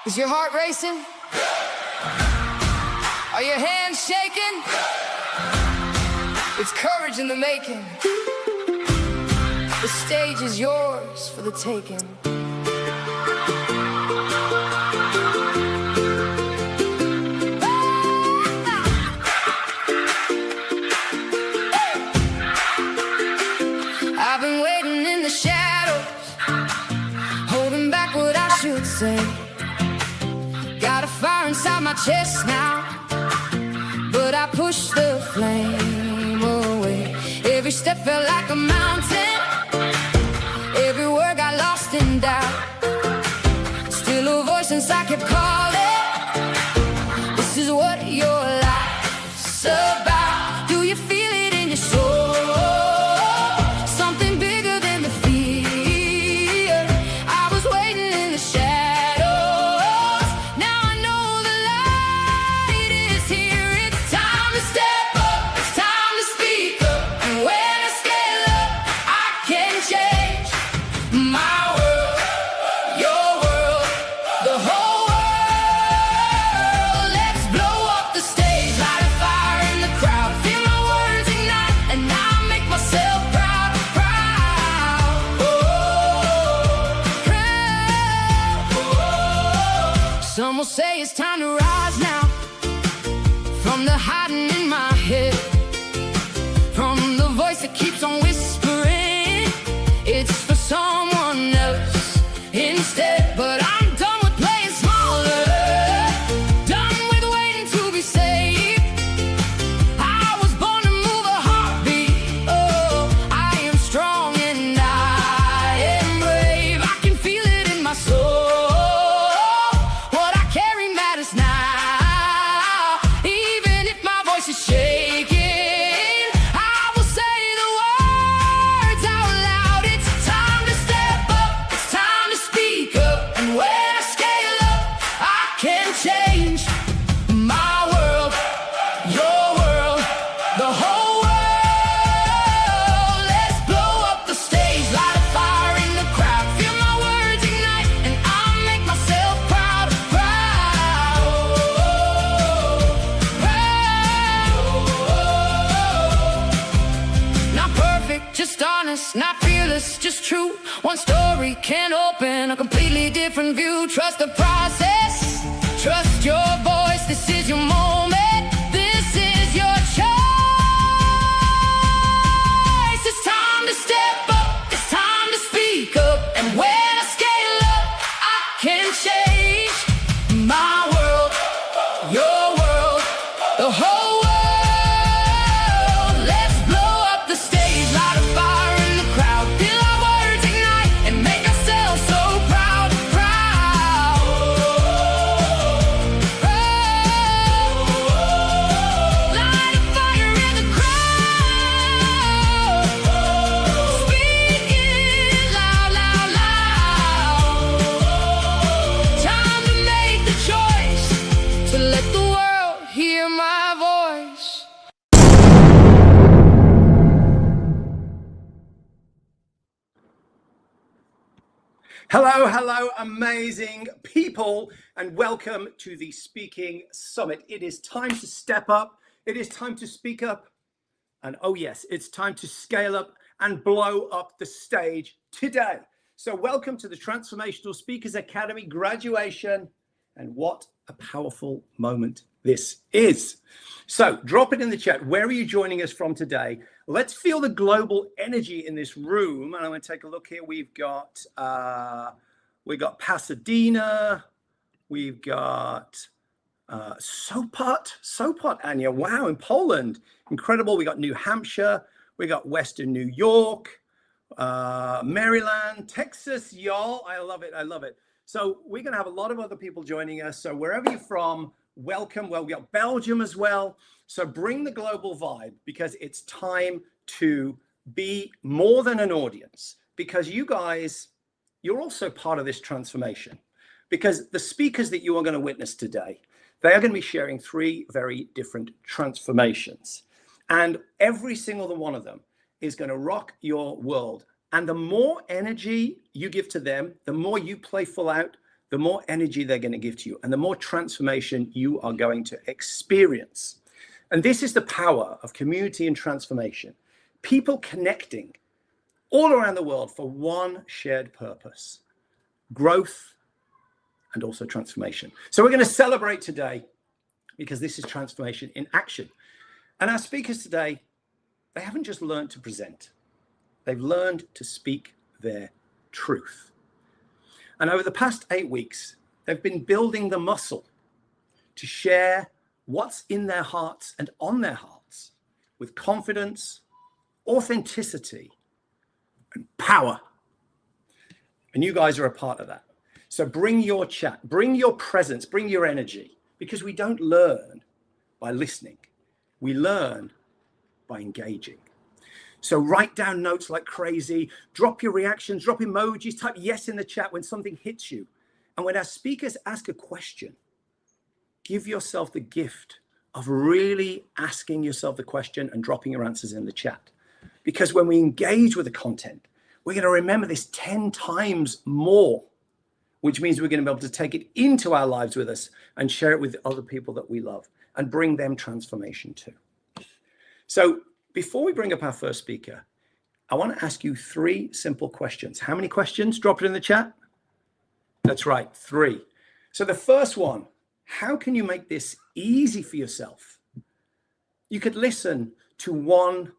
Is your heart racing? Are your hands shaking? It's courage in the making. The stage is yours for the taking. I've been waiting in the shadows, holding back what I should say. Got a fire inside my chest now, but I push the flame away. Every step felt like a mountain, every word got lost in doubt. Still a voice inside kept calling, this is what your life's about. Do you feel it in your soul? Something bigger than the fear. I was waiting in the shadows, now I know the light is here. It's time to step up, it's time to speak up. And when I scale up, I can change my world, your world, the whole world. Let's blow up the stage, light a fire in the crowd. Feel my words ignite, and I'll make myself proud, proud. Oh, proud. Oh. Some will say it's time to rise now, from the hiding in my head, from the voice that keeps on whispering it's for someone else instead. But I'm done with playing smaller, done with waiting to be saved. I was born to move a heartbeat. Oh, I am strong and I am brave. I can feel it in my soul. What I carry matters now, even if my voice is shaking. I will say the words out loud. It's time to step up, it's time to speak up. And when I scale up, I can change my world, your world, the whole world. Let's blow up the stage, light a fire in the crowd. Feel my words ignite, and I'll make myself proud, proud, proud. Not perfect, just honest, not fearless, just true. One story can open a completely different view. Trust the process, trust your voice. This is your moment, this is your choice. It's time to step up, it's time to speak up. And when I scale up, I can change my world, your world, the whole world. Let's blow up the stage, light a fire in the crowd. Feel our words ignite and make ourselves so proud, proud, proud. Light a fire in the crowd. Speak it loud, loud, loud. Time to make the choice to let the world hear my voice. Hello, hello, amazing people, and welcome to the Speaking Summit. It is time to step up, it is time to speak up, and oh yes, it's time to scale up and blow up the stage today. So welcome to the Transformational Speakers Academy graduation, and what a powerful moment this is. So drop it in the chat. Where are you joining us from today? Let's feel the global energy in this room. And I'm going to take a look here. We've got Pasadena. We've got Sopot, Anya. Wow, in Poland. Incredible. We got New Hampshire. We got Western New York, Maryland, Texas, y'all. I love it. I love it. So we're going to have a lot of other people joining us. So wherever you're from, welcome. Well, we got Belgium as well. So bring the global vibe, because it's time to be more than an audience, because you guys, you're also part of this transformation, because the speakers that you are going to witness today, they are going to be sharing three very different transformations, and every single one of them is going to rock your world. And the more energy you give to them, the more you play full out, the more energy they're going to give to you, and the more transformation you are going to experience. And this is the power of community and transformation. People connecting all around the world for one shared purpose: growth and also transformation. So we're going to celebrate today because this is transformation in action. And our speakers today, they haven't just learned to present, they've learned to speak their truth. And over the past 8 weeks, they've been building the muscle to share what's in their hearts and on their hearts with confidence, authenticity, and power. And you guys are a part of that. So bring your chat, bring your presence, bring your energy, because we don't learn by listening. We learn by engaging. So write down notes like crazy, drop your reactions, drop emojis, type yes in the chat when something hits you. And when our speakers ask a question, give yourself the gift of really asking yourself the question and dropping your answers in the chat. Because when we engage with the content, we're going to remember this 10 times more, which means we're going to be able to take it into our lives with us and share it with other people that we love and bring them transformation too. So before we bring up our first speaker, I want to ask you 3 simple questions. How many questions? Drop it in the chat. That's right, 3. So the first one, how can you make this easy for yourself? You could listen to one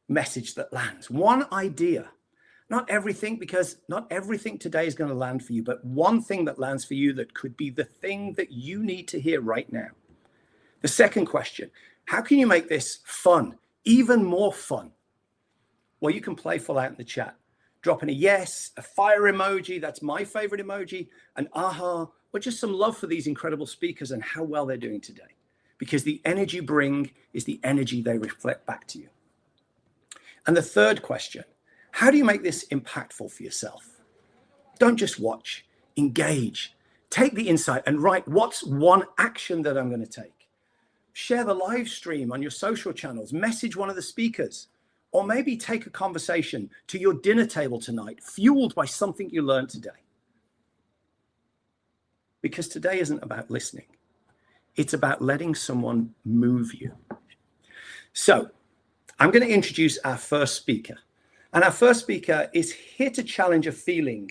message that lands, one idea. Not everything, because not everything today is going to land for you, but one thing that lands for you that could be the thing that you need to hear right now. The second question, how can you make this fun, even more fun? Well, you can playful out in the chat. Drop in a yes, a fire emoji, that's my favorite emoji, an aha, or just some love for these incredible speakers and how well they're doing today. Because the energy you bring is the energy they reflect back to you. And the third question, how do you make this impactful for yourself? Don't just watch, engage. Take the insight and write, what's one action that I'm going to take? Share the live stream on your social channels, message one of the speakers, or maybe take a conversation to your dinner table tonight, fueled by something you learned today. Because today isn't about listening. It's about letting someone move you. So I'm going to introduce our first speaker. And our first speaker is here to challenge a feeling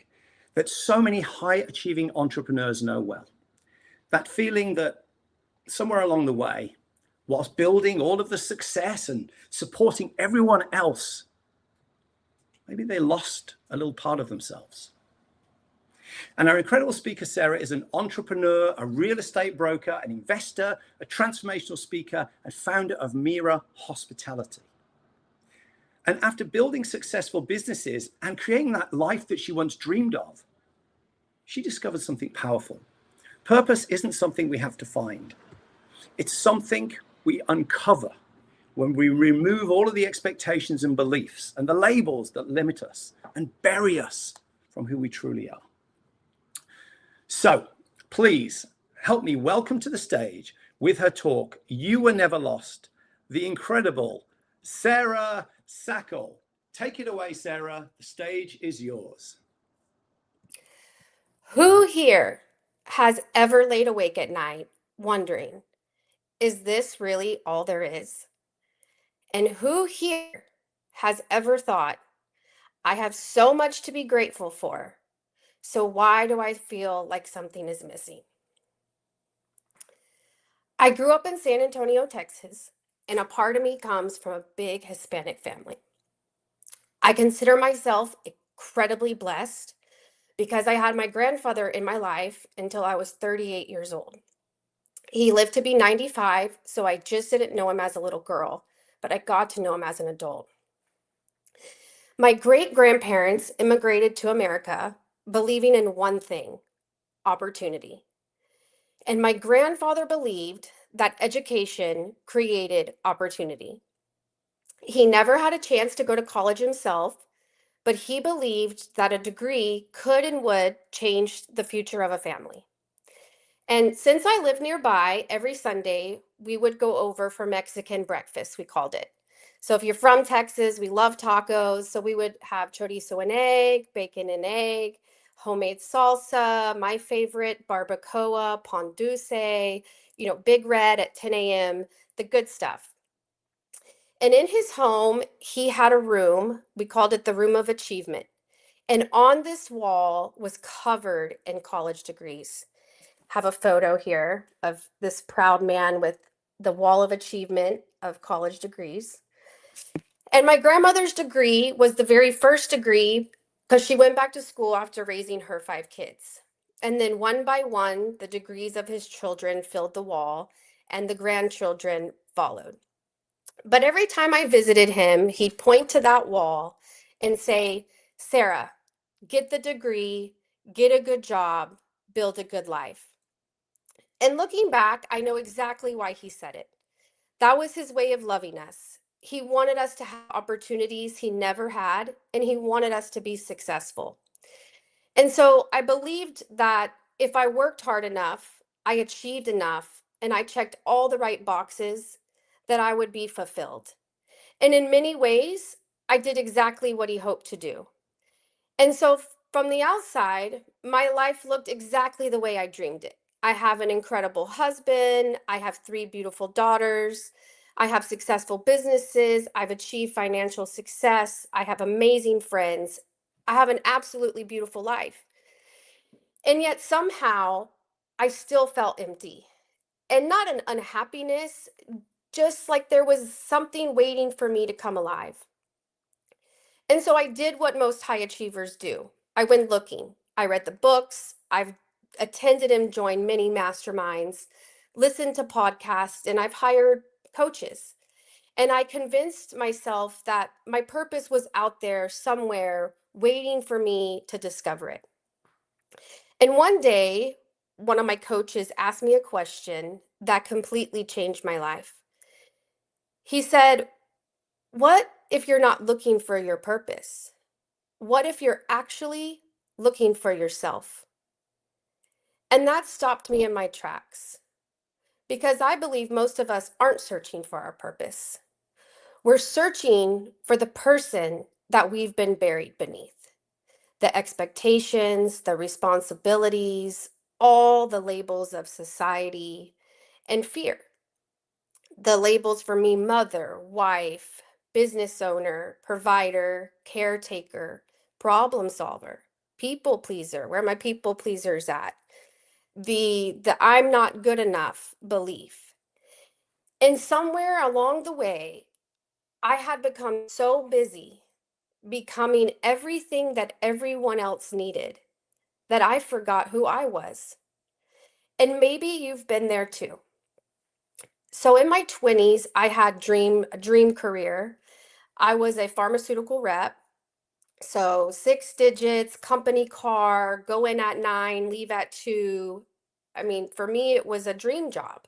that so many high-achieving entrepreneurs know well. That feeling that somewhere along the way, whilst building all of the success and supporting everyone else, maybe they lost a little part of themselves. And our incredible speaker, Sarah, is an entrepreneur, a real estate broker, an investor, a transformational speaker, and founder of Mira Hospitality. And after building successful businesses and creating that life that she once dreamed of, she discovered something powerful. Purpose isn't something we have to find. It's something we uncover when we remove all of the expectations and beliefs and the labels that limit us and bury us from who we truly are. So please help me welcome to the stage with her talk, You Were Never Lost, the incredible Sarah Sackle. Take it away, Sarah. The stage is yours. Who here has ever laid awake at night wondering, is this really all there is? And who here has ever thought, I have so much to be grateful for, so why do I feel like something is missing? I grew up in San Antonio, Texas, and a part of me comes from a big Hispanic family. I consider myself incredibly blessed because I had my grandfather in my life until I was 38 years old. He lived to be 95, so I just didn't know him as a little girl, but I got to know him as an adult. My great-grandparents immigrated to America believing in one thing, opportunity. And my grandfather believed that education created opportunity. He never had a chance to go to college himself, but he believed that a degree could and would change the future of a family. And since I live nearby, every Sunday we would go over for Mexican breakfast, we called it. So if you're from Texas, we love tacos. So we would have chorizo and egg, bacon and egg, homemade salsa, my favorite, barbacoa, pan dulce, Big Red at 10 a.m., the good stuff. And in his home, he had a room. We called it the Room of Achievement. And on this wall was covered in college degrees. Have a photo here of this proud man with the wall of achievement of college degrees. And my grandmother's degree was the very first degree because she went back to school after raising her 5 kids. And then one by one, the degrees of his children filled the wall and the grandchildren followed. But every time I visited him, he'd point to that wall and say, Sarah, get the degree, get a good job, build a good life. And looking back, I know exactly why he said it. That was his way of loving us. He wanted us to have opportunities he never had, and he wanted us to be successful. And so I believed that if I worked hard enough, I achieved enough, and I checked all the right boxes, that I would be fulfilled. And in many ways, I did exactly what he hoped to do. And so from the outside, my life looked exactly the way I dreamed it. I have an incredible husband. I have 3 beautiful daughters. I have successful businesses. I've achieved financial success. I have amazing friends. I have an absolutely beautiful life. And yet somehow I still felt empty, and not an unhappiness, just like there was something waiting for me to come alive. And so I did what most high achievers do. I went looking. I read the books. I've attended and joined many masterminds, listened to podcasts, and I've hired coaches. And I convinced myself that my purpose was out there somewhere waiting for me to discover it. And one day, one of my coaches asked me a question that completely changed my life. He said, what if you're not looking for your purpose? What if you're actually looking for yourself? And that stopped me in my tracks because I believe most of us aren't searching for our purpose. We're searching for the person that we've been buried beneath, the expectations, the responsibilities, all the labels of society and fear. The labels for me: mother, wife, business owner, provider, caretaker, problem solver, people pleaser. Where are my people pleasers at? The I'm not good enough belief. And somewhere along the way, I had become so busy becoming everything that everyone else needed that I forgot who I was. And maybe you've been there too. So in my 20s, I had a dream career. I was a pharmaceutical rep. So 6 digits, company car, go in at 9, leave at 2. I mean, for me, it was a dream job.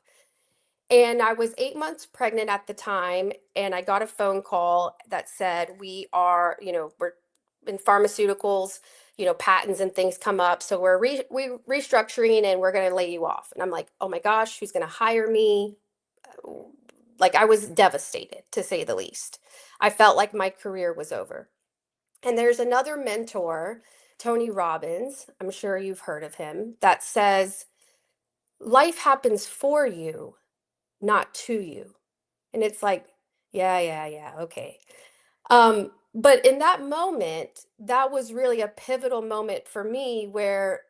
And I was 8 months pregnant at the time, and I got a phone call that said, we're in pharmaceuticals, patents and things come up. So we restructuring and we're going to lay you off. And I'm like, oh my gosh, who's going to hire me? Like, I was devastated, to say the least. I felt like my career was over. And there's another mentor, Tony Robbins, I'm sure you've heard of him, that says, life happens for you, not to you. And it's like, yeah, okay. But in that moment, that was really a pivotal moment for me where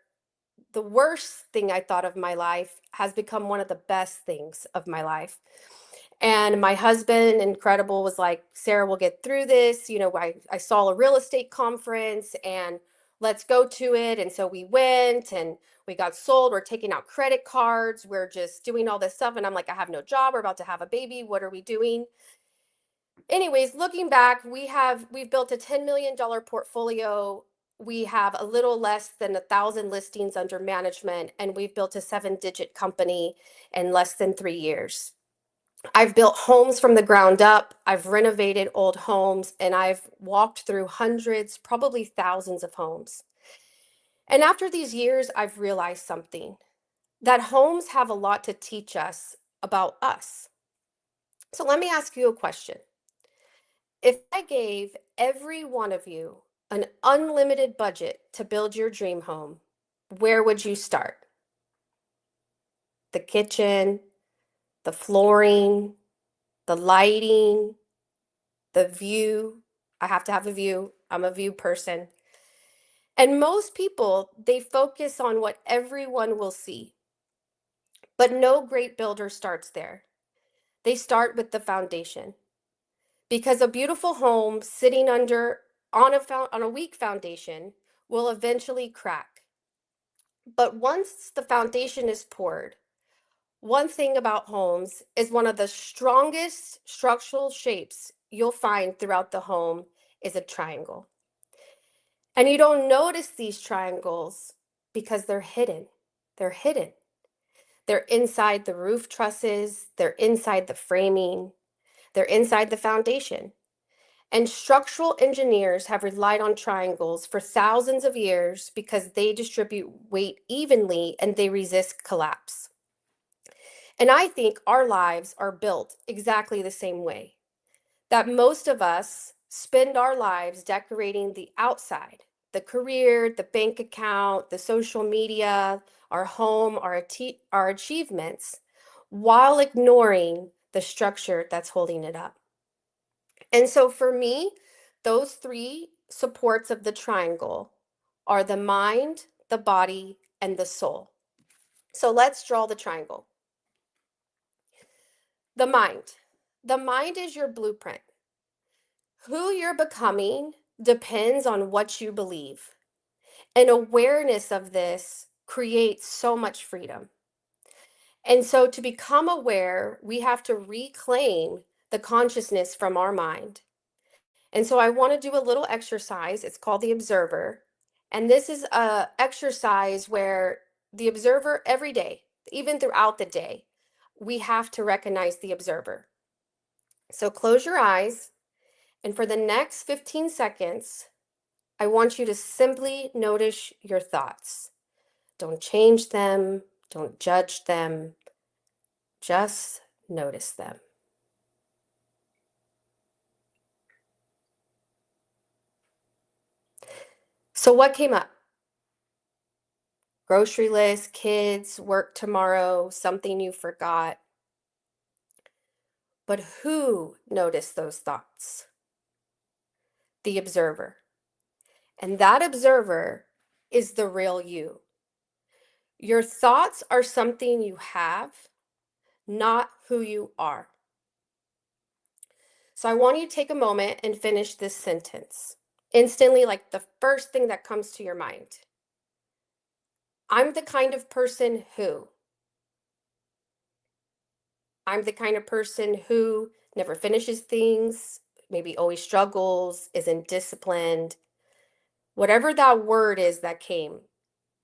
the worst thing I thought of my life has become one of the best things of my life. And my husband, incredible, was like, Sarah, we'll get through this. I saw a real estate conference and let's go to it. And so we went and we got sold. We're taking out credit cards. We're just doing all this stuff. And I'm like, I have no job. We're about to have a baby. What are we doing? Anyways, looking back, we've built a $10 million portfolio. We have a little less than 1,000 listings under management, and we've built a 7-digit company in less than 3 years. I've built homes from the ground up. I've renovated old homes, and I've walked through hundreds, probably thousands of homes. And after these years, I've realized something, that homes have a lot to teach us about us. So let me ask you a question. If I gave every one of you an unlimited budget to build your dream home, where would you start? The kitchen, the flooring, the lighting, the view. I have to have a view. I'm a view person. And most people, they focus on what everyone will see. But no great builder starts there. They start with the foundation. Because a beautiful home sitting on a weak foundation will eventually crack. But once the foundation is poured, one thing about homes is one of the strongest structural shapes you'll find throughout the home is a triangle. And you don't notice these triangles because they're hidden. They're hidden. They're inside the roof trusses, they're inside the framing, they're inside the foundation. And structural engineers have relied on triangles for thousands of years because they distribute weight evenly and they resist collapse. And I think our lives are built exactly the same way. That most of us spend our lives decorating the outside, the career, the bank account, the social media, our home, our achievements, while ignoring the structure that's holding it up. And so for me, those three supports of the triangle are the mind, the body, and the soul. So let's draw the triangle. The mind. The mind is your blueprint. Who you're becoming depends on what you believe. And awareness of this creates so much freedom. And so to become aware, we have to reclaim the consciousness from our mind. And so I want to do a little exercise. It's called the observer. And this is a exercise where the observer every day, even throughout the day, we have to recognize the observer. So close your eyes. And for the next 15 seconds, I want you to simply notice your thoughts. Don't change them. Don't judge them. Just notice them. So what came up? Grocery list, kids, work tomorrow, something you forgot. But who noticed those thoughts? The observer. And that observer is the real you. Your thoughts are something you have, not who you are. So I want you to take a moment and finish this sentence. Instantly, like the first thing that comes to your mind. I'm the kind of person who. I'm the kind of person who never finishes things, maybe always struggles, isn't disciplined. Whatever that word is that came,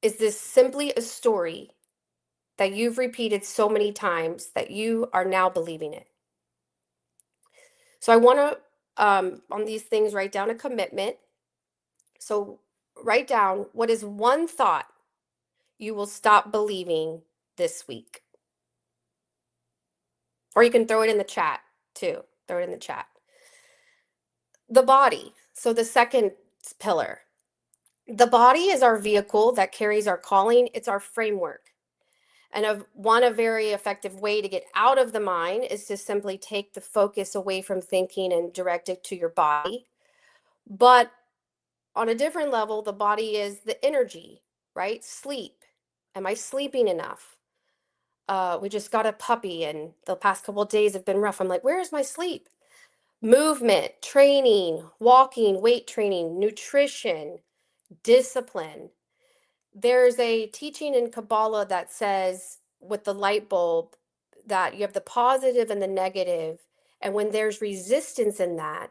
is this simply a story that you've repeated so many times that you are now believing it? So I want to, on these things, write down a commitment. So write down what is one thought you will stop believing this week. Or you can throw it in the chat too. Throw it in the chat. The body. So the second pillar. The body is our vehicle that carries our calling. It's our framework. And a very effective way to get out of the mind is to simply take the focus away from thinking and direct it to your body. But on a different level, the body is the energy, right? Sleep. Am I sleeping enough? We just got a puppy and the past couple of days have been rough. I'm like, where's my sleep? Movement, training, walking, weight training, nutrition, discipline. There's a teaching in Kabbalah that says with the light bulb that you have the positive and the negative, and when there's resistance in that,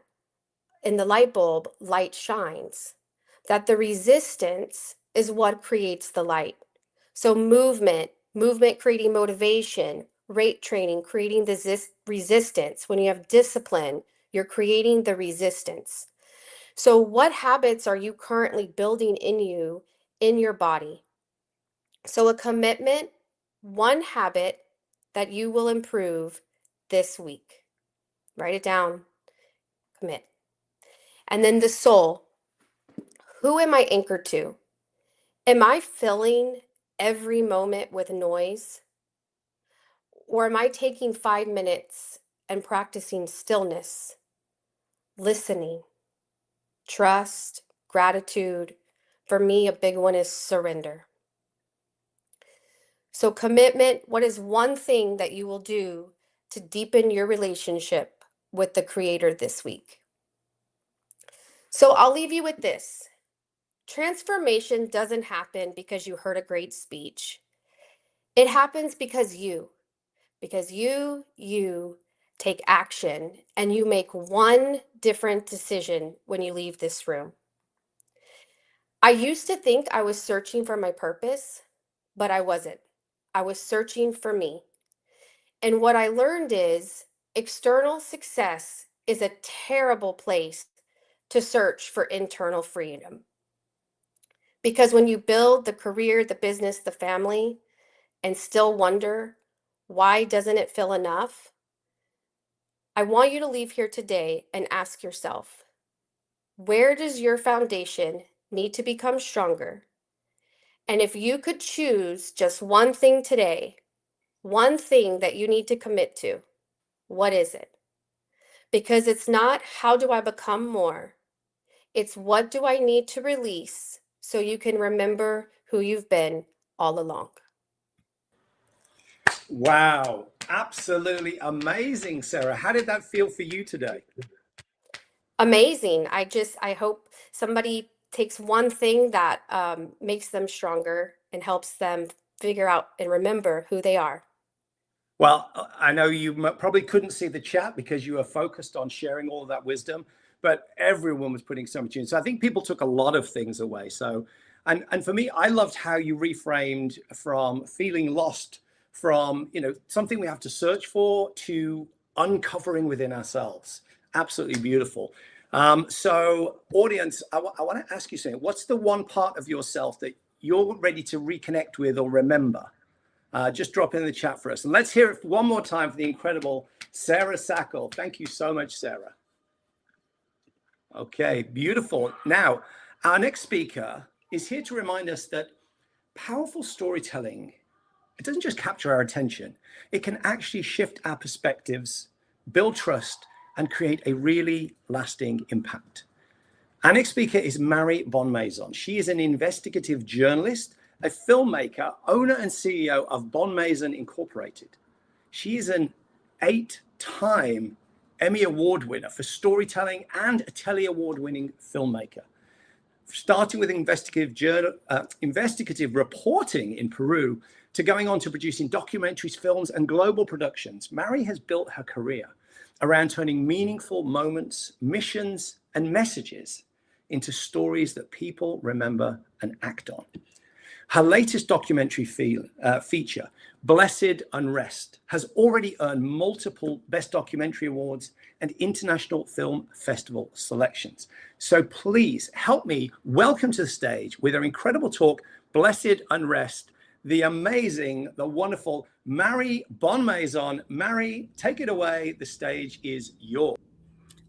in the light bulb, light shines. That the resistance is what creates the light. So movement creating motivation, rate training, creating the resistance. When you have discipline, you're creating the resistance. So what habits are you currently building in you, in your body? So a commitment, one habit that you will improve this week. Write it down, commit. And then the soul. Who am I anchored to? Am I filling every moment with noise? Or am I taking 5 minutes and practicing stillness, listening, trust, gratitude? For me, a big one is surrender. So, commitment, what is one thing that you will do to deepen your relationship with the Creator this week? So, I'll leave you with this. Transformation doesn't happen because you heard a great speech. It happens because you take action and you make one different decision when you leave this room. I used to think I was searching for my purpose, but I wasn't. I was searching for me. And what I learned is external success is a terrible place to search for internal freedom. Because when you build the career, the business, the family, and still wonder, why doesn't it feel enough? I want you to leave here today and ask yourself, where does your foundation need to become stronger? And if you could choose just one thing today, one thing that you need to commit to, what is it? Because it's not how do I become more? It's what do I need to release so you can remember who you've been all along. Wow, absolutely amazing, Sarah. How did that feel for you today? Amazing. I hope somebody takes one thing that makes them stronger and helps them figure out and remember who they are. Well, I know you probably couldn't see the chat because you were focused on sharing all of that wisdom, but everyone was putting so much in. So I think people took a lot of things away. So, and for me, I loved how you reframed from feeling lost from, something we have to search for to uncovering within ourselves. Absolutely beautiful. So audience, I want to ask you something. What's the one part of yourself that you're ready to reconnect with or remember? Just drop it in the chat for us. And let's hear it one more time for the incredible Sarah Sackle. Thank you so much, Sarah. Okay, beautiful. Now, our next speaker is here to remind us that powerful storytelling, it doesn't just capture our attention. It can actually shift our perspectives, build trust, and create a really lasting impact. Our next speaker is Mary Bonmaison. She is an investigative journalist, a filmmaker, owner and CEO of Bonmaison Incorporated. She is an 8-time Emmy Award winner for storytelling and a Telly Award-winning filmmaker. Starting with investigative reporting in Peru to going on to producing documentaries, films, and global productions, Mary has built her career around turning meaningful moments, missions, and messages into stories that people remember and act on. Her latest documentary feature, Blessed Unrest, has already earned multiple Best Documentary Awards and International Film Festival selections. So please help me welcome to the stage with her incredible talk, Blessed Unrest, the amazing, the wonderful Mary Bonmaison. Mary, take it away. The stage is yours.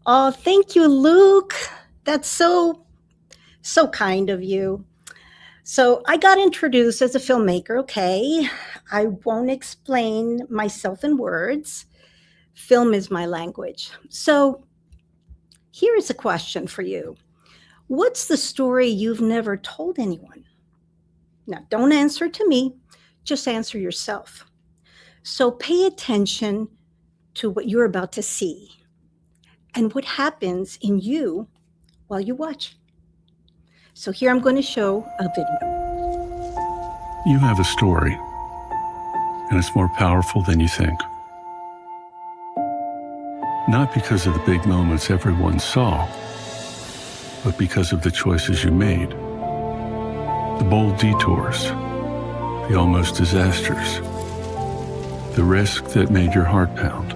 Oh, thank you, Luke. That's so kind of you. So I got introduced as a filmmaker, okay? I won't explain myself in words. Film is my language. So here is a question for you. What's the story you've never told anyone? Now, don't answer to me, just answer yourself. So pay attention to what you're about to see and what happens in you while you watch. So here I'm going to show a video. You have a story, and it's more powerful than you think. Not because of the big moments everyone saw, but because of the choices you made. The bold detours, the almost disasters, the risk that made your heart pound,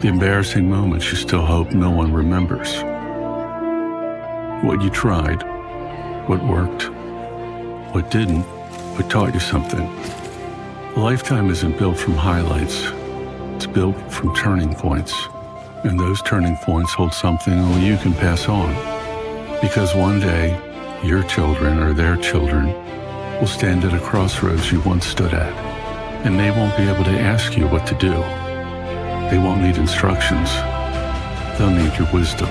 the embarrassing moments you still hope no one remembers. What you tried, what worked, what didn't, what taught you something. A lifetime isn't built from highlights, it's built from turning points. And those turning points hold something only you can pass on. Because one day, your children or their children will stand at a crossroads you once stood at, and they won't be able to ask you what to do. They won't need instructions. They'll need your wisdom.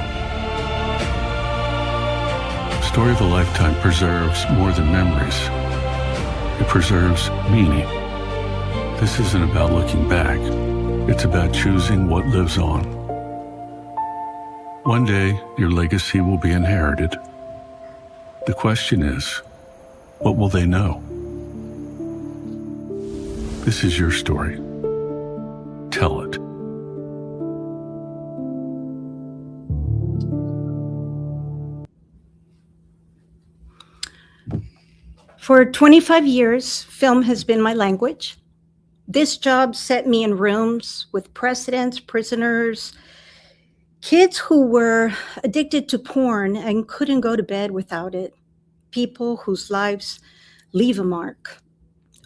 Story of a Lifetime preserves more than memories. It preserves meaning. This isn't about looking back. It's about choosing what lives on. One day, your legacy will be inherited. The question is, what will they know? This is your story. Tell it. For 25 years, film has been my language. This job set me in rooms with presidents, prisoners, kids who were addicted to porn and couldn't go to bed without it, people whose lives leave a mark.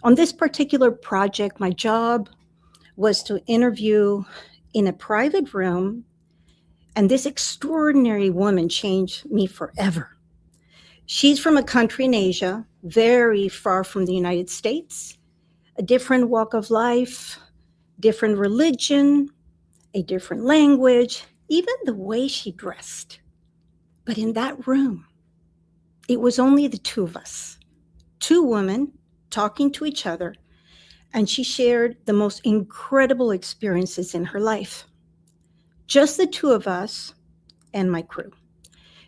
On this particular project, my job was to interview in a private room, and this extraordinary woman changed me forever. She's from a country in Asia, very far from the United States, a different walk of life, different religion, a different language, even the way she dressed. But in that room, it was only the two of us, two women talking to each other, and she shared the most incredible experiences in her life. Just the two of us and my crew.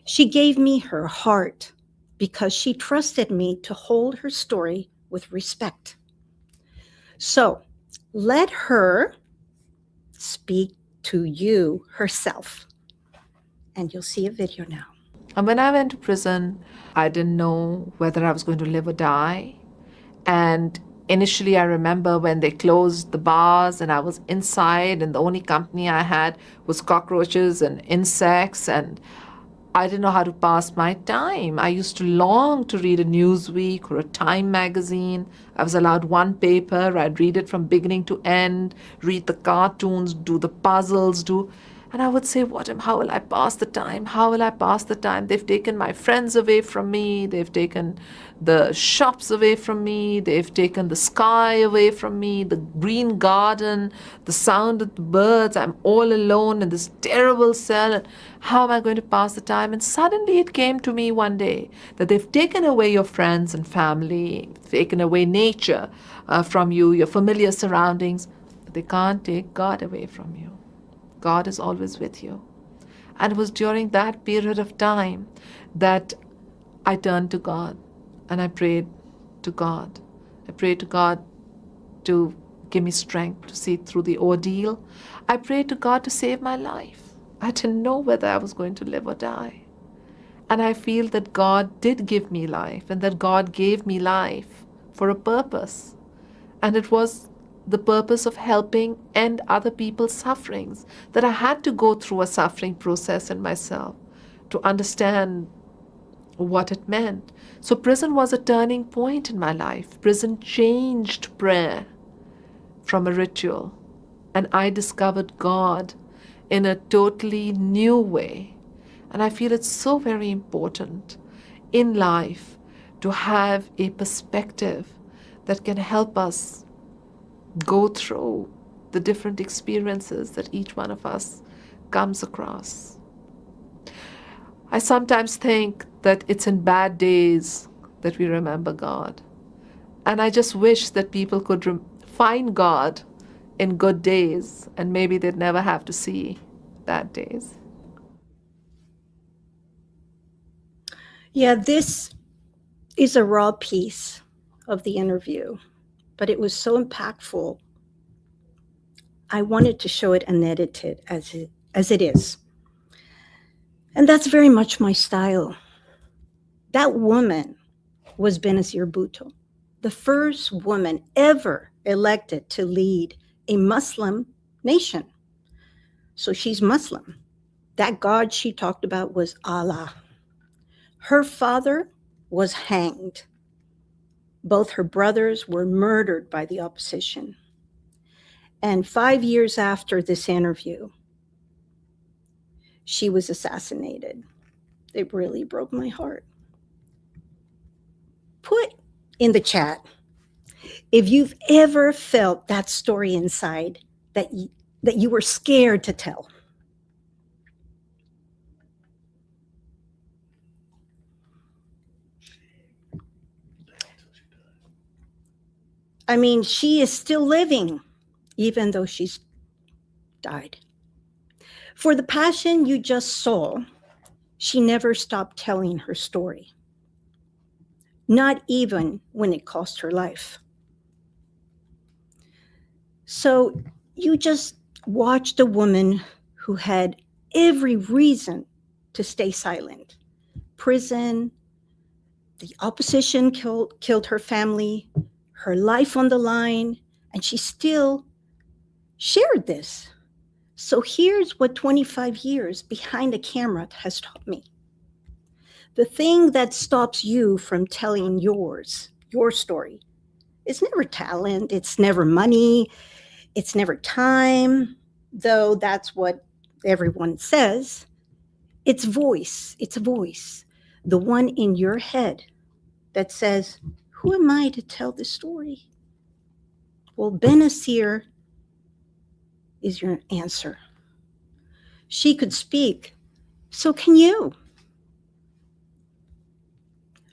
She gave me her heart because she trusted me to hold her story with respect. So let her speak to you herself. And you'll see a video now. And when I went to prison, I didn't know whether I was going to live or die. And initially, I remember when they closed the bars and I was inside, and the only company I had was cockroaches and insects, and I didn't know how to pass my time. I used to long to read a Newsweek or a Time magazine. I was allowed one paper. I'd read it from beginning to end, read the cartoons, do the puzzles, and I would say, how will I pass the time? How will I pass the time? They've taken my friends away from me. They've taken the shops away from me. They've taken the sky away from me, the green garden, the sound of the birds. I'm all alone in this terrible cell. How am I going to pass the time? And suddenly it came to me one day that they've taken away your friends and family, taken away nature from you, your familiar surroundings. But they can't take God away from you. God is always with you. And it was during that period of time that I turned to God and I prayed to God. I prayed to God to give me strength to see through the ordeal. I prayed to God to save my life. I didn't know whether I was going to live or die. And I feel that God did give me life, and that God gave me life for a purpose. And it was the purpose of helping end other people's sufferings, that I had to go through a suffering process in myself to understand what it meant. So prison was a turning point in my life. Prison changed prayer from a ritual, and I discovered God in a totally new way. And I feel it's so very important in life to have a perspective that can help us go through the different experiences that each one of us comes across. I sometimes think that it's in bad days that we remember God. And I just wish that people could find God in good days, and maybe they'd never have to see bad days. Yeah, this is a raw piece of the interview, but it was so impactful. I wanted to show it unedited as it is. And that's very much my style. That woman was Benazir Bhutto, the first woman ever elected to lead a Muslim nation. So she's Muslim. That God she talked about was Allah. Her father was hanged. Both her brothers were murdered by the opposition. And 5 years after this interview, she was assassinated. It really broke my heart. Put in the chat if you've ever felt that story inside that you were scared to tell. I mean, she is still living, even though she's died. For the passion you just saw, she never stopped telling her story, not even when it cost her life. So you just watched a woman who had every reason to stay silent. Prison, the opposition killed her family, her life on the line, and she still shared this. So here's what 25 years behind the camera has taught me. The thing that stops you from telling your story, is never talent, it's never money, it's never time, though that's what everyone says. It's voice, it's a voice, the one in your head that says, who am I to tell this story? Well, Benazir is your answer. She could speak, so can you.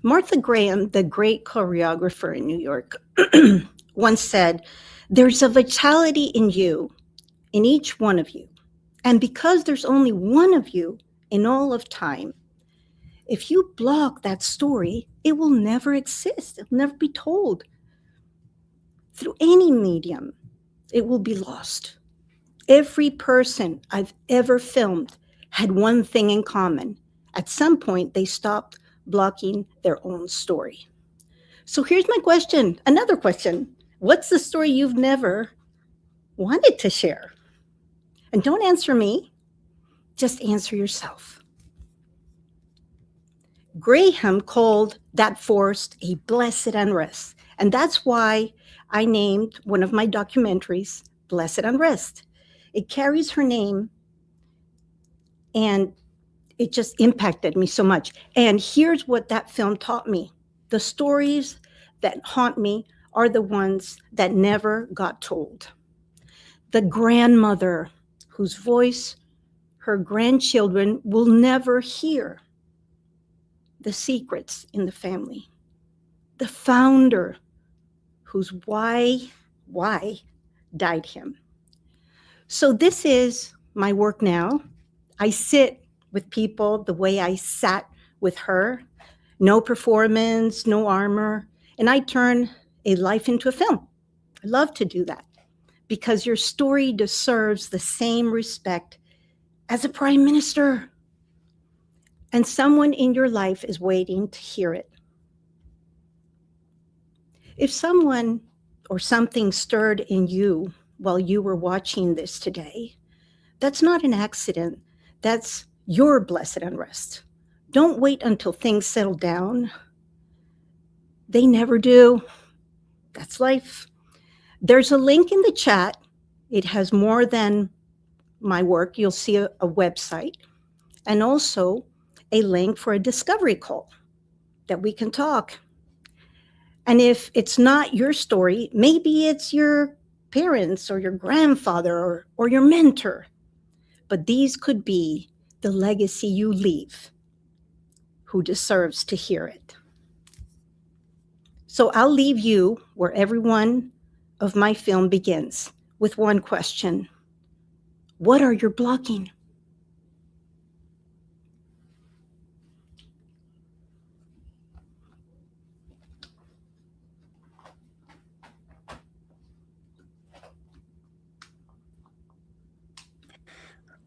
Martha Graham, the great choreographer in New York, once said, there's a vitality in you, in each one of you. And because there's only one of you in all of time, if you block that story, it will never exist. It'll never be told. Through any medium, it will be lost. Every person I've ever filmed had one thing in common. At some point, they stopped blocking their own story. So here's my question, another question. What's the story you've never wanted to share? And don't answer me, just answer yourself. Graham called that force a blessed unrest. And that's why I named one of my documentaries Blessed Unrest. It carries her name, and it just impacted me so much. And here's what that film taught me. The stories that haunt me are the ones that never got told. The grandmother whose voice her grandchildren will never hear. The secrets in the family. The founder whose why died him. So this is my work now. I sit with people the way I sat with her. No performance, no armor, and I turn a life into a film. I love to do that because your story deserves the same respect as a prime minister. And someone in your life is waiting to hear it. If someone or something stirred in you while you were watching this today, that's not an accident. That's your blessed unrest. Don't wait until things settle down. They never do. That's life. There's a link in the chat. It has more than my work. You'll see a website and also a link for a discovery call that we can talk. And if it's not your story, maybe it's your parents or your grandfather or your mentor. But these could be the legacy you leave who deserves to hear it. So I'll leave you where every one of my film begins with one question. What are you blocking?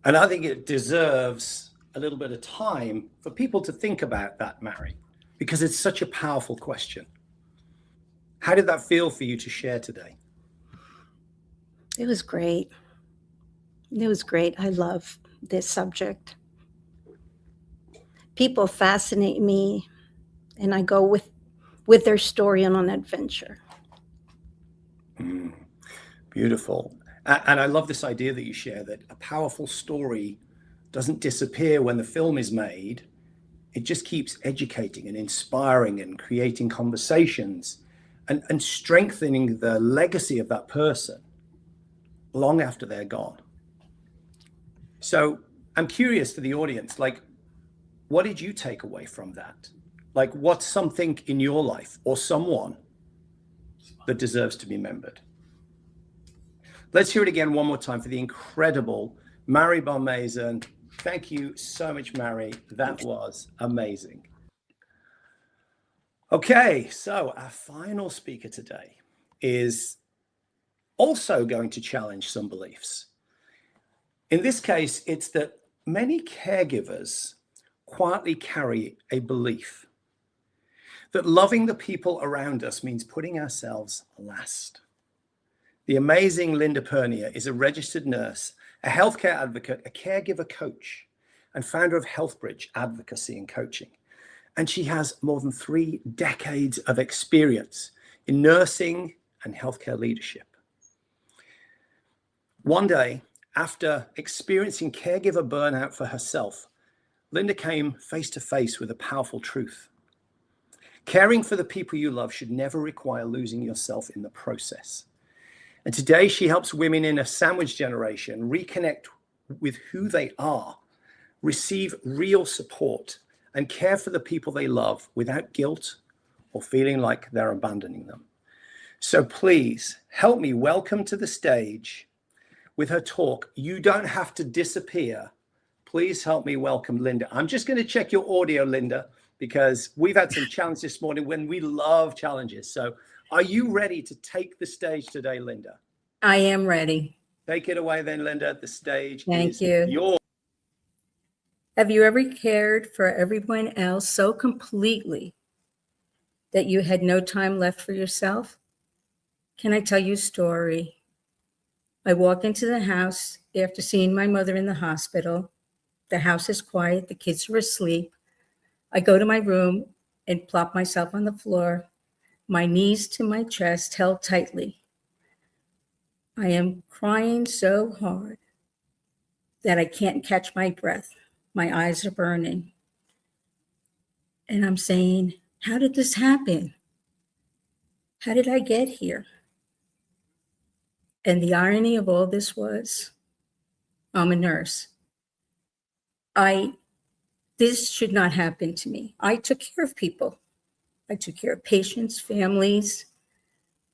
And I think it deserves a little bit of time for people to think about that, Mary, because it's such a powerful question. How did that feel for you to share today? It was great. It was great. I love this subject. People fascinate me, and I go with their story on an adventure. Beautiful. And I love this idea that you share, that a powerful story doesn't disappear when the film is made. it just keeps educating and inspiring and creating conversations and strengthening the legacy of that person long after they're gone. So I'm curious to the audience, like, what did you take away from that? Like, what's something in your life or someone that deserves to be remembered? Let's hear it again one more time for the incredible Mary Balmaison. Thank you so much, Mary. That was amazing. Okay, so our final speaker today is also going to challenge some beliefs. In this case, it's that many caregivers quietly carry a belief that loving the people around us means putting ourselves last. The amazing Linda Pernier is a registered nurse, a healthcare advocate, a caregiver coach, and founder of HealthBridge Advocacy and Coaching. And she has more than 3 decades of experience in nursing and healthcare leadership. One day, after experiencing caregiver burnout for herself, Linda came face to face with a powerful truth. Caring for the people you love should never require losing yourself in the process. And today she helps women in a sandwich generation reconnect with who they are, receive real support, and care for the people they love without guilt or feeling like they're abandoning them. So please help me welcome to the stage with her talk, You Don't Have to Disappear. Please help me welcome Linda. I'm just going to check your audio, Linda, because we've had some challenges this morning when we love challenges. So are you ready to take the stage today, Linda? I am ready. Take it away then, Linda. The stage Thank is you. yours. Have you ever cared for everyone else so completely that you had no time left for yourself? Can I tell you a story? I walk into the house after seeing my mother in the hospital. The house is quiet. The kids are asleep. I go to my room and plop myself on the floor, my knees to my chest held tightly. I am crying so hard that I can't catch my breath. My eyes are burning. And I'm saying, how did this happen? How did I get here? And the irony of all this was, I'm a nurse. This should not happen to me. I took care of people. I took care of patients, families.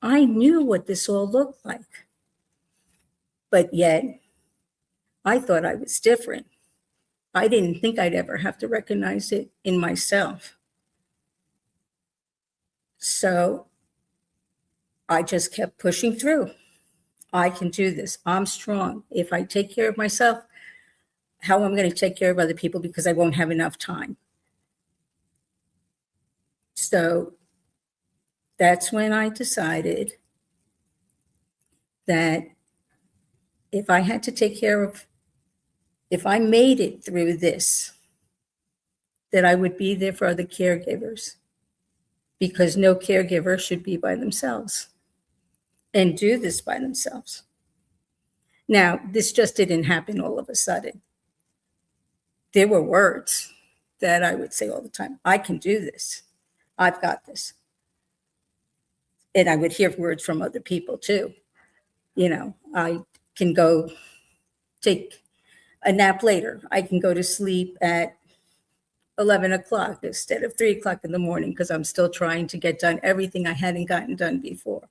I knew what this all looked like. But yet, I thought I was different. I didn't think I'd ever have to recognize it in myself. So I just kept pushing through. I can do this. I'm strong. If I take care of myself, how am I going to take care of other people because I won't have enough time? So that's when I decided that if I had to take care of, if I made it through this, that I would be there for other caregivers, because no caregiver should be by themselves and do this by themselves. Now, this just didn't happen all of a sudden. There were words that I would say all the time. I can do this. I've got this. And I would hear words from other people too. You know, I can go take a nap later. I can go to sleep at 11 o'clock instead of 3 o'clock in the morning because I'm still trying to get done everything I hadn't gotten done before.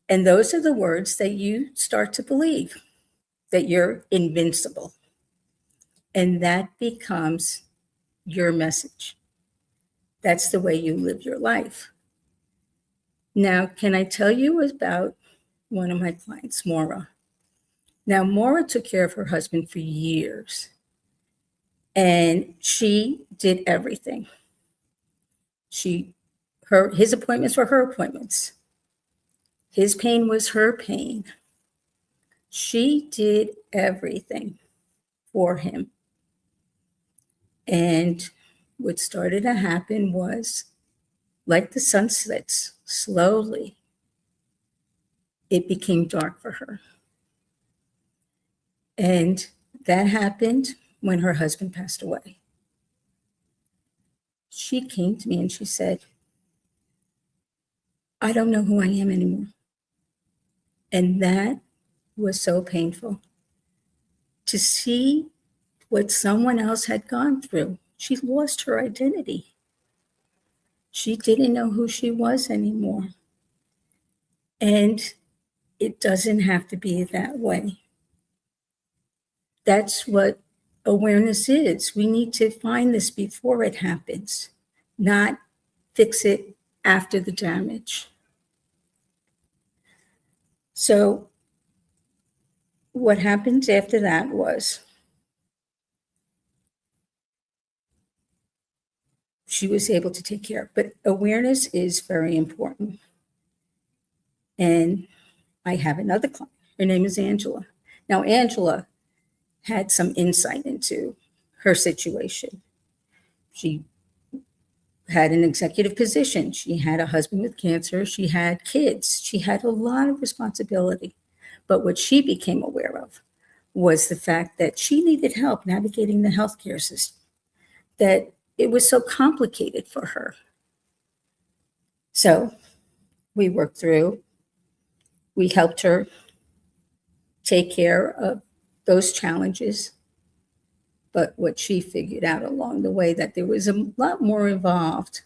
And those are the words that you start to believe, that you're invincible. And that becomes your message. That's the way you live your life. Now, can I tell you about one of my clients, Maura? Now, Maura took care of her husband for years, and she did everything. His appointments were her appointments. His pain was her pain. She did everything for him. And what started to happen was, like the sun sets, slowly, it became dark for her. And that happened when her husband passed away. she came to me and she said, I don't know who I am anymore. And that was so painful to see what someone else had gone through. She lost her identity. She didn't know who she was anymore. And it doesn't have to be that way. That's what awareness is. We need to find this before it happens, not fix it after the damage. So what happened after that was she was able to take care. But awareness is very important. And I have another client. Her name is Angela. Now, Angela had some insight into her situation. She had an executive position. She had a husband with cancer. She had kids. She had a lot of responsibility. But what she became aware of was the fact that she needed help navigating the healthcare system, that it was so complicated for her. So we worked through, we helped her take care of those challenges. But what she figured out along the way, that there was a lot more involved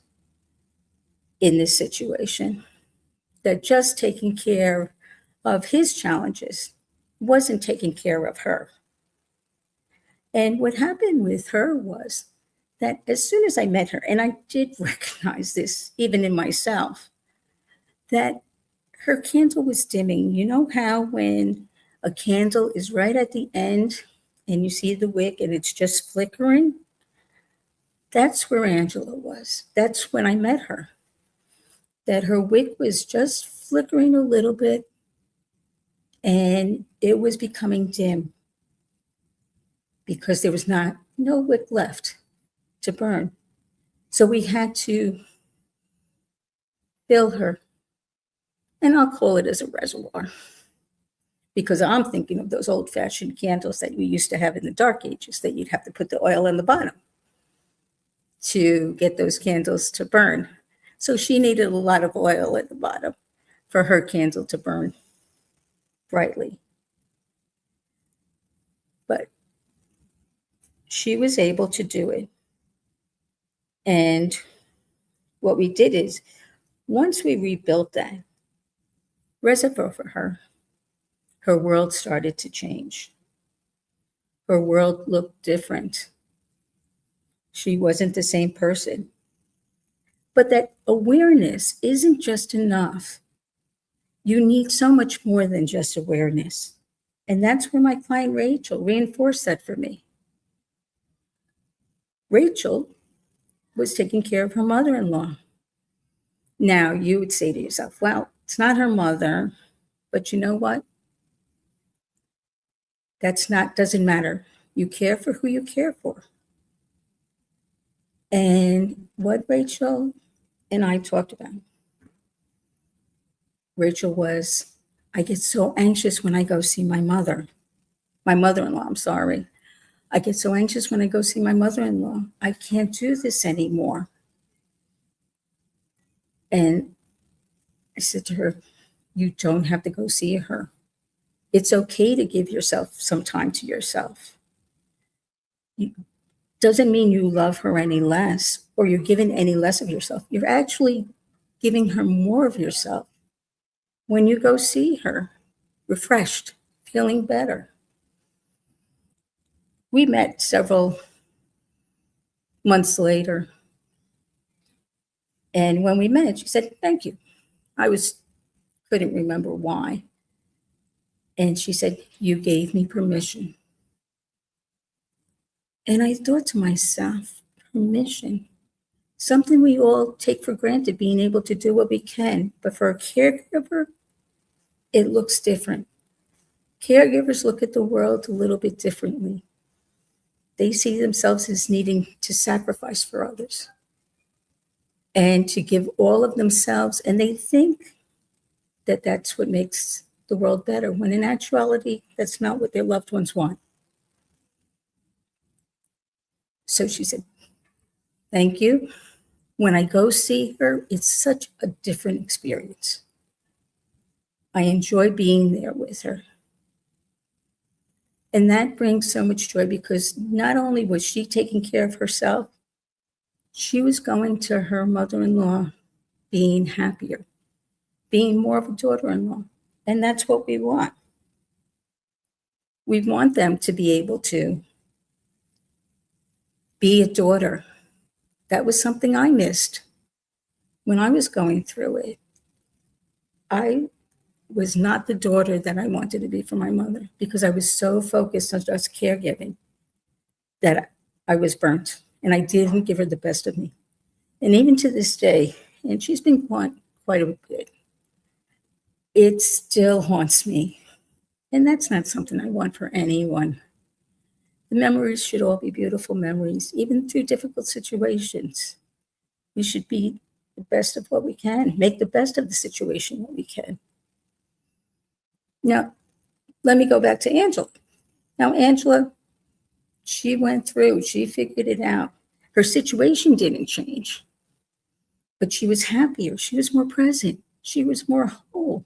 in this situation, that just taking care of his challenges wasn't taking care of her. And what happened with her was that as soon as I met her, and I did recognize this even in myself, that her candle was dimming. You know how when a candle is right at the end and you see the wick and it's just flickering? That's where Angela was. That's when I met her. That her wick was just flickering a little bit and it was becoming dim because there was no wick left to burn. So we had to fill her, and I'll call it as a reservoir, because I'm thinking of those old-fashioned candles that we used to have in the dark ages, that you'd have to put the oil in the bottom to get those candles to burn. So she needed a lot of oil at the bottom for her candle to burn brightly. But she was able to do it. And what we did is, once we rebuilt that reservoir for her, her world started to change. Her world looked different. She wasn't the same person. But that awareness isn't just enough. You need so much more than just awareness. And that's where my client Rachel reinforced that for me. Rachel was taking care of her mother-in-law. Now, you would say to yourself, well, it's not her mother, but you know what? Doesn't matter. You care for who you care for. And what Rachel and I talked about, Rachel was, I get so anxious when I go see my mother-in-law, I'm sorry. I get so anxious when I go see my mother-in-law. I can't do this anymore. And I said to her, you don't have to go see her. It's okay to give yourself some time to yourself. It doesn't mean you love her any less or you're giving any less of yourself. You're actually giving her more of yourself when you go see her, refreshed, feeling better. We met several months later. And when we met, she said, thank you. I couldn't remember why. And she said, you gave me permission. And I thought to myself, permission, something we all take for granted, being able to do what we can. But for a caregiver, it looks different. Caregivers look at the world a little bit differently. They see themselves as needing to sacrifice for others and to give all of themselves. And they think that that's what makes the world better, when in actuality, that's not what their loved ones want. So she said, thank you. When I go see her, it's such a different experience. I enjoy being there with her. And that brings so much joy because not only was she taking care of herself, she was going to her mother-in-law being happier, being more of a daughter-in-law. And that's what we want. We want them to be able to be a daughter. That was something I missed when I was going through it. I was not the daughter that I wanted to be for my mother because I was so focused on just caregiving that I was burnt and I didn't give her the best of me. And even to this day, and she's been quite a bit, it still haunts me. And that's not something I want for anyone. The memories should all be beautiful memories, even through difficult situations. We should be the best of what we can, make the best of the situation that we can. Now, let me go back to Angela. Now, Angela, she went through, she figured it out. Her situation didn't change, but she was happier. She was more present. She was more whole.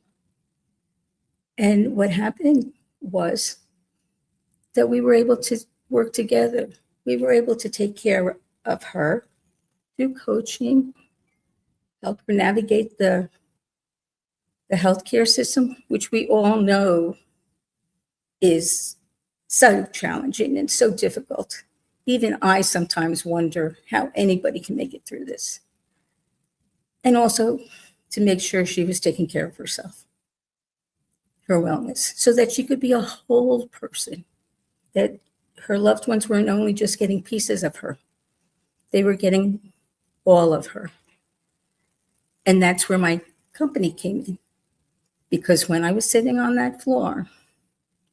And what happened was that we were able to work together. We were able to take care of her through coaching, help her navigate the healthcare system, which we all know is so challenging and so difficult. Even I sometimes wonder how anybody can make it through this. And also to make sure she was taking care of herself, her wellness, so that she could be a whole person, that her loved ones weren't only just getting pieces of her, they were getting all of her. And that's where my company came in. Because when I was sitting on that floor,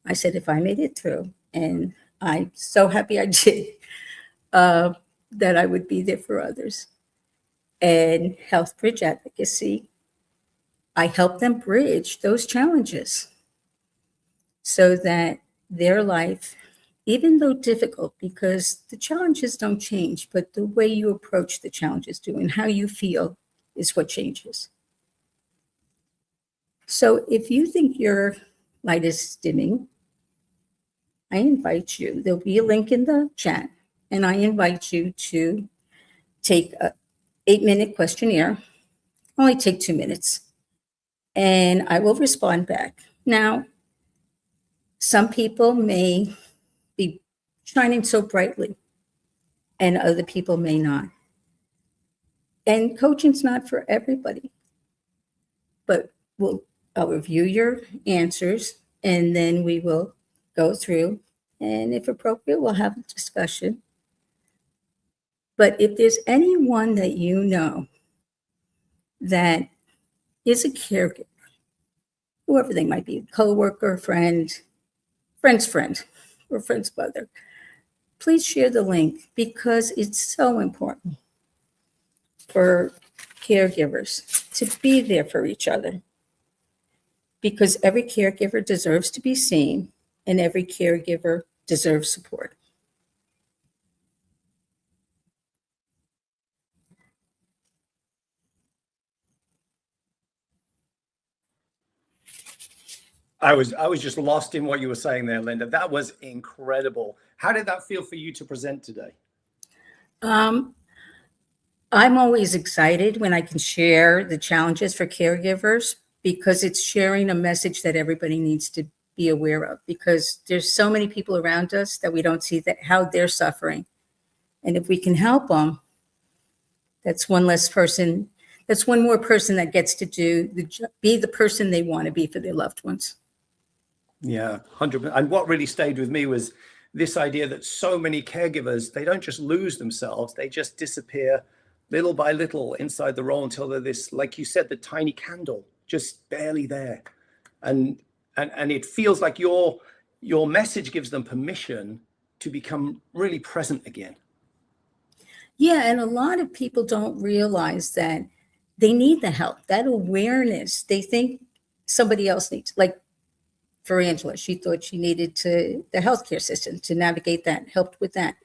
I said, if I made it through, and I'm so happy I did, that I would be there for others. And Health Bridge Advocacy, I help them bridge those challenges so that their life, even though difficult, because the challenges don't change, but the way you approach the challenges do and how you feel is what changes. So if you think your light is dimming, I invite you, there'll be a link in the chat, and I invite you to take a 8-minute questionnaire, only take 2 minutes, and I will respond back. Now, some people may be shining so brightly, and other people may not. And coaching's not for everybody, but I'll review your answers, and then we will go through, and if appropriate, we'll have a discussion. But if there's anyone that you know that is a caregiver, whoever they might be, coworker, friend, friend's friend, or friend's mother, please share the link because it's so important for caregivers to be there for each other. Because every caregiver deserves to be seen and every caregiver deserves support. I was just lost in what you were saying there, Linda. That was incredible. How did that feel for you to present today? I'm always excited when I can share the challenges for caregivers because it's sharing a message that everybody needs to be aware of, because there's so many people around us that we don't see that how they're suffering. And if we can help them, that's one less person, that's one more person that gets to be the person they want to be for their loved ones. Yeah, 100%. And what really stayed with me was this idea that so many caregivers, they don't just lose themselves, they just disappear little by little inside the role until they're this, like you said, the tiny candle, just barely there. And it feels like your message gives them permission to become really present again. Yeah, and a lot of people don't realize that they need the help, that awareness. They think somebody else needs, like for Angela, she thought she needed the healthcare system to navigate that, helped with that.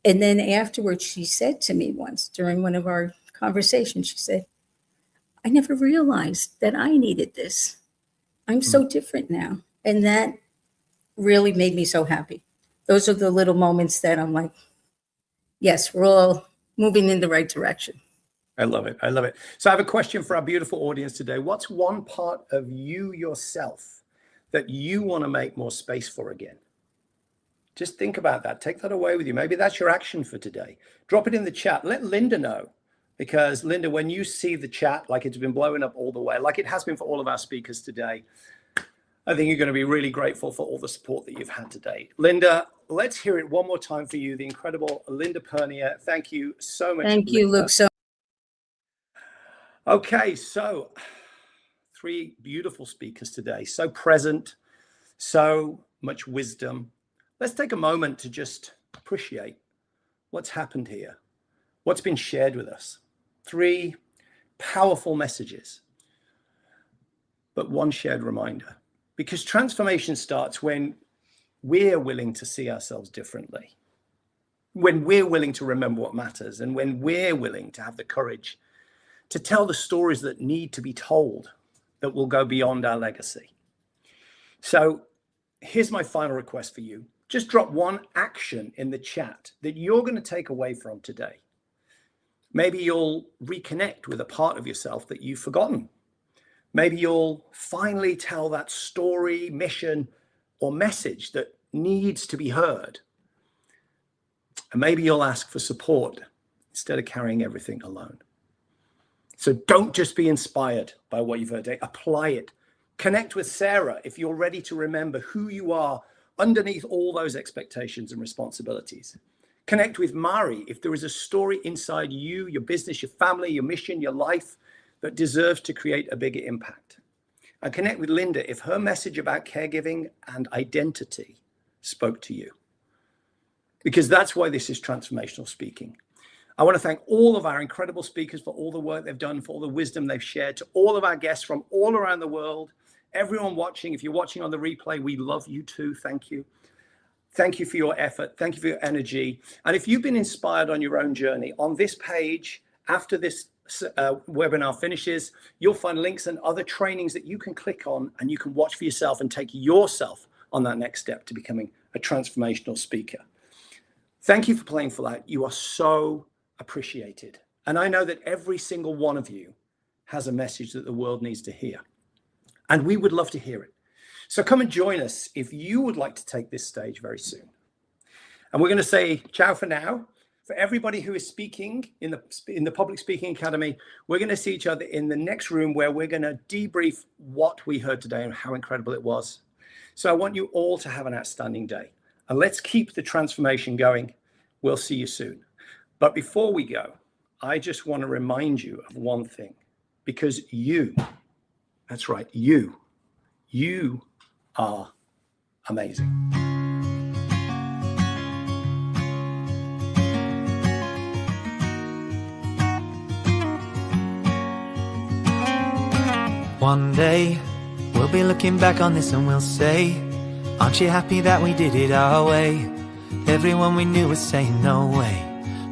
And then afterwards, she said to me once during one of our conversation. She said, I never realized that I needed this. I'm so different now. And that really made me so happy. Those are the little moments that I'm like, yes, we're all moving in the right direction. I love it. I love it. So I have a question for our beautiful audience today. What's one part of you yourself that you want to make more space for again? Just think about that. Take that away with you. Maybe that's your action for today. Drop it in the chat. Let Linda know. Because Linda, when you see the chat, like it's been blowing up all the way, like it has been for all of our speakers today, I think you're going to be really grateful for all the support that you've had today. Linda, let's hear it one more time for you. The incredible Linda Pernier. Thank you so much. Thank you, Luke. So okay, so 3 beautiful speakers today, so present, so much wisdom. Let's take a moment to just appreciate what's happened here, what's been shared with us. 3 powerful messages, but one shared reminder. Because transformation starts when we're willing to see ourselves differently, when we're willing to remember what matters, and when we're willing to have the courage to tell the stories that need to be told that will go beyond our legacy. So here's my final request for you. Just drop one action in the chat that you're going to take away from today. Maybe you'll reconnect with a part of yourself that you've forgotten. Maybe you'll finally tell that story, mission, or message that needs to be heard. And maybe you'll ask for support instead of carrying everything alone. So don't just be inspired by what you've heard today. Apply it. Connect with Sarah if you're ready to remember who you are underneath all those expectations and responsibilities. Connect with Mari if there is a story inside you, your business, your family, your mission, your life that deserves to create a bigger impact. And connect with Linda if her message about caregiving and identity spoke to you. Because that's why this is transformational speaking. I want to thank all of our incredible speakers for all the work they've done, for all the wisdom they've shared, to all of our guests from all around the world, everyone watching. If you're watching on the replay, we love you too. Thank you. Thank you for your effort. Thank you for your energy. And if you've been inspired on your own journey, on this page, after this webinar finishes, you'll find links and other trainings that you can click on and you can watch for yourself and take yourself on that next step to becoming a transformational speaker. Thank you for playing for that. You are so appreciated. And I know that every single one of you has a message that the world needs to hear. And we would love to hear it. So come and join us if you would like to take this stage very soon. And we're going to say ciao for now. For everybody who is speaking in the Public Speaking Academy, we're going to see each other in the next room where we're going to debrief what we heard today and how incredible it was. So I want you all to have an outstanding day. And let's keep the transformation going. We'll see you soon. But before we go, I just want to remind you of one thing. Because you, that's right, you are amazing. One day, we'll be looking back on this and we'll say, aren't you happy that we did it our way? Everyone we knew was saying no way,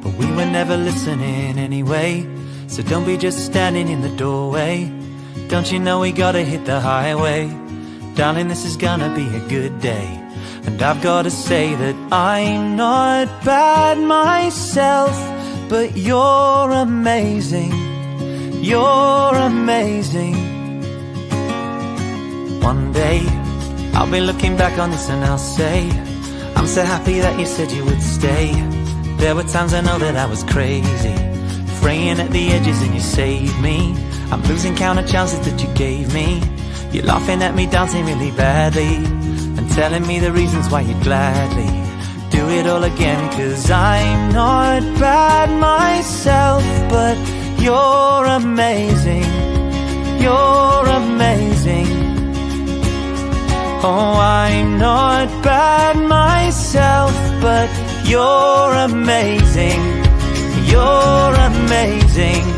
but we were never listening anyway. So don't be just standing in the doorway. Don't you know we gotta hit the highway? Darling, this is gonna be a good day. And I've gotta say that I'm not bad myself, but you're amazing. You're amazing. One day, I'll be looking back on this and I'll say, I'm so happy that you said you would stay. There were times I know that I was crazy, fraying at the edges and you saved me. I'm losing count of chances that you gave me. You're laughing at me dancing really badly and telling me the reasons why you'd gladly do it all again. Cause I'm not bad myself, but you're amazing. You're amazing. Oh, I'm not bad myself, but you're amazing. You're amazing.